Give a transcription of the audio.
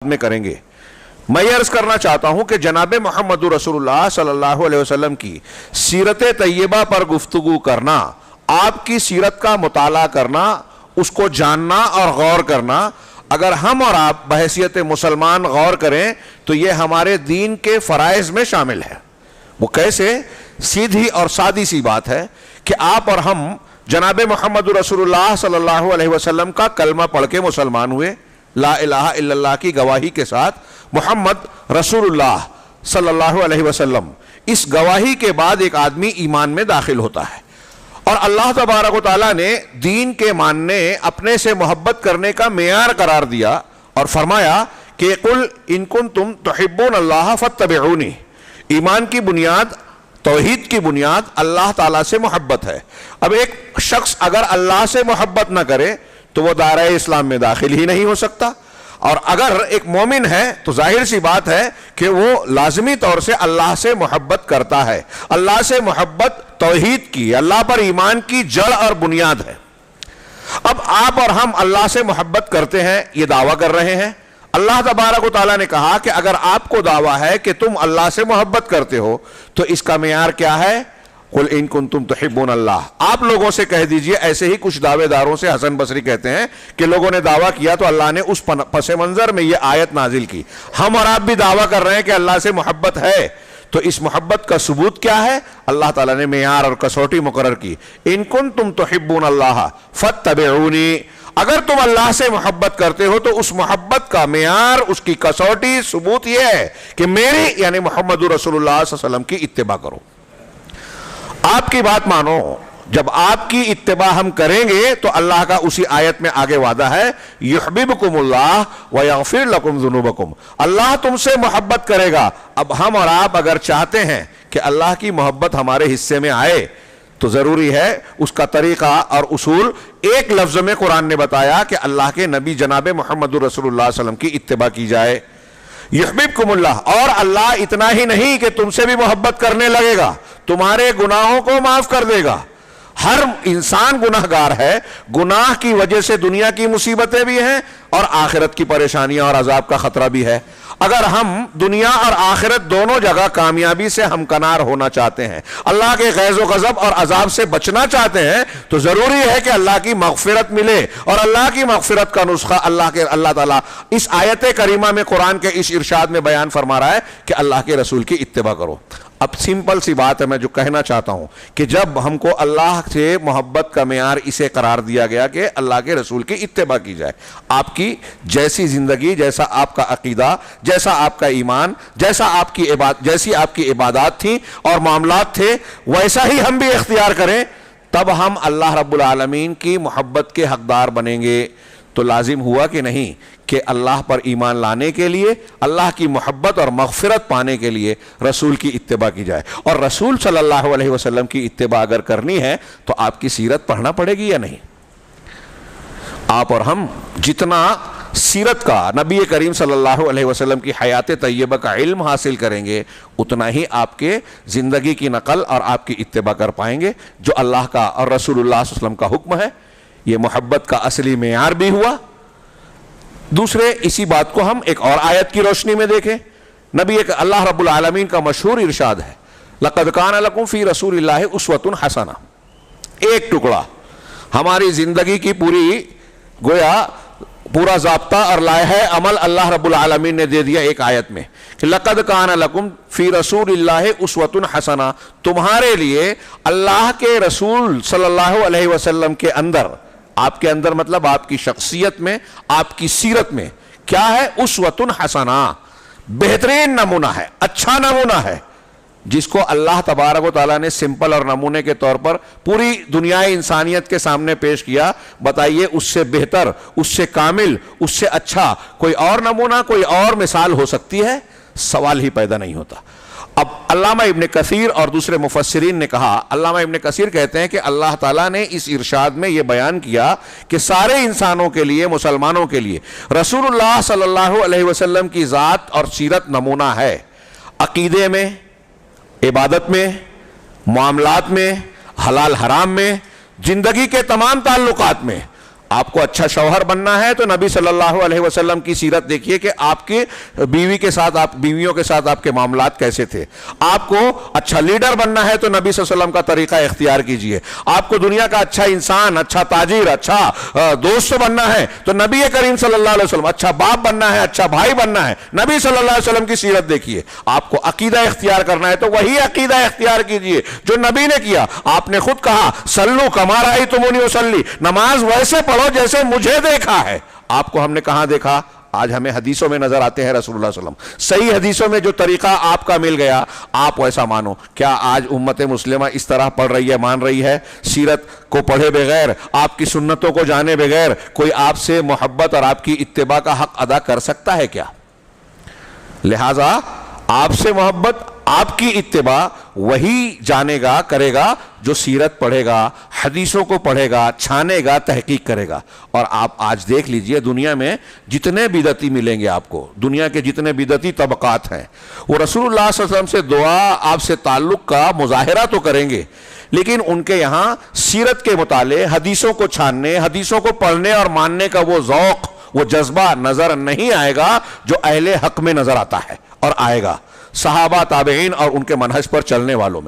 میں کریں گے۔ میں یہ عرض کرنا چاہتا ہوں کہ جناب محمد رسول اللہ صلی اللہ علیہ وسلم کی سیرت طیبہ پر گفتگو کرنا، آپ کی سیرت کا مطالعہ کرنا، اس کو جاننا اور غور کرنا، اگر ہم اور آپ بحیثیت مسلمان غور کریں تو یہ ہمارے دین کے فرائض میں شامل ہے۔ وہ کیسے؟ سیدھی اور سادی سی بات ہے کہ آپ اور ہم جناب محمد رسول اللہ صلی اللہ علیہ وسلم کا کلمہ پڑھ کے مسلمان ہوئے، لا الہ الا اللہ کی گواہی کے ساتھ محمد رسول اللہ صلی اللہ علیہ وسلم، اس گواہی کے بعد ایک آدمی ایمان میں داخل ہوتا ہے، اور اللہ تبارک و تعالیٰ نے دین کے ماننے، اپنے سے محبت کرنے کا معیار قرار دیا اور فرمایا کہ قل ان کنتم تحبون اللہ فاتبعونی۔ ایمان کی بنیاد، توحید کی بنیاد اللہ تعالیٰ سے محبت ہے۔ اب ایک شخص اگر اللہ سے محبت نہ کرے تو وہ دائرہ اسلام میں داخل ہی نہیں ہو سکتا، اور اگر ایک مومن ہے تو ظاہر سی بات ہے کہ وہ لازمی طور سے اللہ سے محبت کرتا ہے۔ اللہ سے محبت توحید کی، اللہ پر ایمان کی جڑ اور بنیاد ہے۔ اب آپ اور ہم اللہ سے محبت کرتے ہیں، یہ دعویٰ کر رہے ہیں۔ اللہ تبارک و تعالیٰ نے کہا کہ اگر آپ کو دعویٰ ہے کہ تم اللہ سے محبت کرتے ہو تو اس کا معیار کیا ہے؟ قل ان کنتم تحبون اللہ۔ آپ لوگوں سے کہہ دیجئے، ایسے ہی کچھ دعوے داروں سے حسن بصری کہتے ہیں کہ لوگوں نے دعویٰ کیا تو اللہ نے اس پس منظر میں یہ آیت نازل کی۔ ہم اور آپ بھی دعویٰ کر رہے ہیں کہ اللہ سے محبت ہے، تو اس محبت کا ثبوت کیا ہے؟ اللہ تعالیٰ نے معیار اور کسوٹی مقرر کی، ان کنتم تحبون اللہ فاتبعونی۔ اگر تم اللہ سے محبت کرتے ہو تو اس محبت کا معیار، اس کی کسوٹی، ثبوت یہ ہے کہ میری یعنی محمد رسول اللہ صلی اللہ علیہ وسلم کی اتباع کرو، آپ کی بات مانو۔ جب آپ کی اتباع ہم کریں گے تو اللہ کا اسی آیت میں آگے وعدہ ہے، یحببکم اللہ ویغفر لکم ذنوبکم، اللہ تم سے محبت کرے گا۔ اب ہم اور آپ اگر چاہتے ہیں کہ اللہ کی محبت ہمارے حصے میں آئے تو ضروری ہے اس کا طریقہ اور اصول ایک لفظ میں قرآن نے بتایا کہ اللہ کے نبی جناب محمد رسول اللہ صلی اللہ علیہ وسلم کی اتباع کی جائے۔ یحببکم اللہ، اور اللہ اتنا ہی نہیں کہ تم سے بھی محبت کرنے لگے گا، تمہارے گناہوں کو معاف کر دے گا۔ ہر انسان گناہگار ہے، گناہ کی وجہ سے دنیا کی مصیبتیں بھی ہیں اور آخرت کی پریشانیاں اور عذاب کا خطرہ بھی ہے۔ اگر ہم دنیا اور آخرت دونوں جگہ کامیابی سے ہمکنار ہونا چاہتے ہیں، اللہ کے غیظ و غضب اور عذاب سے بچنا چاہتے ہیں، تو ضروری ہے کہ اللہ کی مغفرت ملے، اور اللہ کی مغفرت کا نسخہ اللہ تعالیٰ اس آیت کریمہ میں، قرآن کے اس ارشاد میں بیان فرما رہا ہے کہ اللہ کے رسول کی اتباع کرو۔ اب سمپل سی بات ہے، میں جو کہنا چاہتا ہوں کہ جب ہم کو اللہ سے محبت کا معیار اسے قرار دیا گیا کہ اللہ کے رسول کی اتباع کی جائے، آپ کی جیسی زندگی، جیسا آپ کا عقیدہ، جیسا آپ کا ایمان، جیسی آپ کی عبادات تھیں اور معاملات تھے، ویسا ہی ہم بھی اختیار کریں، تب ہم اللہ رب العالمین کی محبت کے حقدار بنیں گے۔ تو لازم ہوا کہ نہیں کہ اللہ پر ایمان لانے کے لیے، اللہ کی محبت اور مغفرت پانے کے لیے رسول کی اتباع کی جائے، اور رسول صلی اللہ علیہ وسلم کی اتباع اگر کرنی ہے تو آپ کی سیرت پڑھنا پڑے گی یا نہیں؟ آپ اور ہم جتنا سیرت کا، نبی کریم صلی اللہ علیہ وسلم کی حیات طیبہ کا علم حاصل کریں گے، اتنا ہی آپ کے زندگی کی نقل اور آپ کی اتباع کر پائیں گے، جو اللہ کا اور رسول اللہ صلی اللہ علیہ وسلم کا حکم ہے۔ یہ محبت کا اصلی معیار بھی ہوا۔ دوسرے، اسی بات کو ہم ایک اور آیت کی روشنی میں دیکھیں۔ اللہ رب العالمین کا مشہور ارشاد ہے، لَقَدْ كَانَ لَكُمْ فِي رَسُولِ اللَّهِ أُسْوَةٌ حَسَنَةٌ۔ ایک ٹکڑا ہماری زندگی کی گویا پورا ضابطہ اور لائحہ عمل اللہ رب العالمین نے دے دیا ایک آیت میں کہ لَقَدْ كَانَ لَكُمْ فِي رَسُولِ اللَّهِ أُسْوَةٌ حَسَنَةٌ، تمہارے لیے اللہ کے رسول صلی اللہ علیہ وسلم کے اندر، آپ کے اندر مطلب آپ کی شخصیت میں، آپ کی سیرت میں کیا ہے؟ اسوۃ حسنہ، بہترین نمونہ ہے، اچھا نمونہ ہے، جس کو اللہ تبارک و تعالیٰ نے سمپل اور نمونے کے طور پر پوری دنیا انسانیت کے سامنے پیش کیا۔ بتائیے اس سے بہتر، اس سے کامل، اس سے اچھا کوئی اور نمونہ، کوئی اور مثال ہو سکتی ہے؟ سوال ہی پیدا نہیں ہوتا۔ اب علامہ ابن کثیر اور دوسرے مفسرین نے کہا، علامہ ابن کثیر کہتے ہیں کہ اللہ تعالیٰ نے اس ارشاد میں یہ بیان کیا کہ سارے انسانوں کے لیے، مسلمانوں کے لیے رسول اللہ صلی اللہ علیہ وسلم کی ذات اور سیرت نمونہ ہے، عقیدے میں، عبادت میں، معاملات میں، حلال حرام میں، زندگی کے تمام تعلقات میں، آپ کو اچھا شوہر بننا ہے تو نبی صلی اللہ علیہ وسلم کی سیرت دیکھیے کہ آپ کی بیویوں کے ساتھ آپ کے معاملات کیسے تھے. آپ کو اچھا لیڈر بننا ہے تو نبی صلی اللہ علیہ وسلم کا طریقہ اختیار کیجئے. آپ کو دنیا کا اچھا انسان، اچھا تاجر، اچھا دوست بننا ہے تو نبی کریم صلی اللہ علیہ وسلم، اچھا باپ بننا ہے، اچھا بھائی بننا ہے، نبی صلی اللہ علیہ وسلم کی سیرت دیکھیے. آپ کو عقیدہ اختیار کرنا ہے تو وہی عقیدہ اختیار کیجئے جو نبی نے کیا. آپ نے خود کہا سلو کما رأیتمونی اصلی، نماز ویسے پڑھو جیسے مجھے دیکھا ہے. آپ کو ہم نے کہاں دیکھا؟ آج ہمیں حدیثوں میں نظر آتے ہیں رسول اللہ صلی اللہ علیہ وسلم. صحیح حدیثوں میں جو طریقہ آپ کا مل گیا آپ ویسا مانو. کیا آج امت مسلمہ اس طرح پڑھ رہی ہے، مان رہی ہے؟ سیرت کو پڑھے بغیر، آپ کی سنتوں کو جانے بغیر کوئی آپ سے محبت اور آپ کی اتباع کا حق ادا کر سکتا ہے کیا؟ لہٰذا آپ سے محبت، آپ کی اتباع وہی جانے گا، کرے گا جو سیرت پڑھے گا، حدیثوں کو پڑھے گا، چھانے گا، تحقیق کرے گا. اور آپ آج دیکھ لیجئے دنیا میں جتنے بدعتی ملیں گے آپ کو، دنیا کے جتنے بدعتی طبقات ہیں، وہ رسول اللہ صلی اللہ علیہ وسلم سے دعا، آپ سے تعلق کا مظاہرہ تو کریں گے، لیکن ان کے یہاں سیرت کے مطالعے، حدیثوں کو چھاننے، حدیثوں کو پڑھنے اور ماننے کا وہ ذوق، وہ جذبہ نظر نہیں آئے گا جو اہل حق میں نظر آتا ہے اور آئے گا صحابہ، تابعین اور ان کے منہج پر چلنے والوں میں.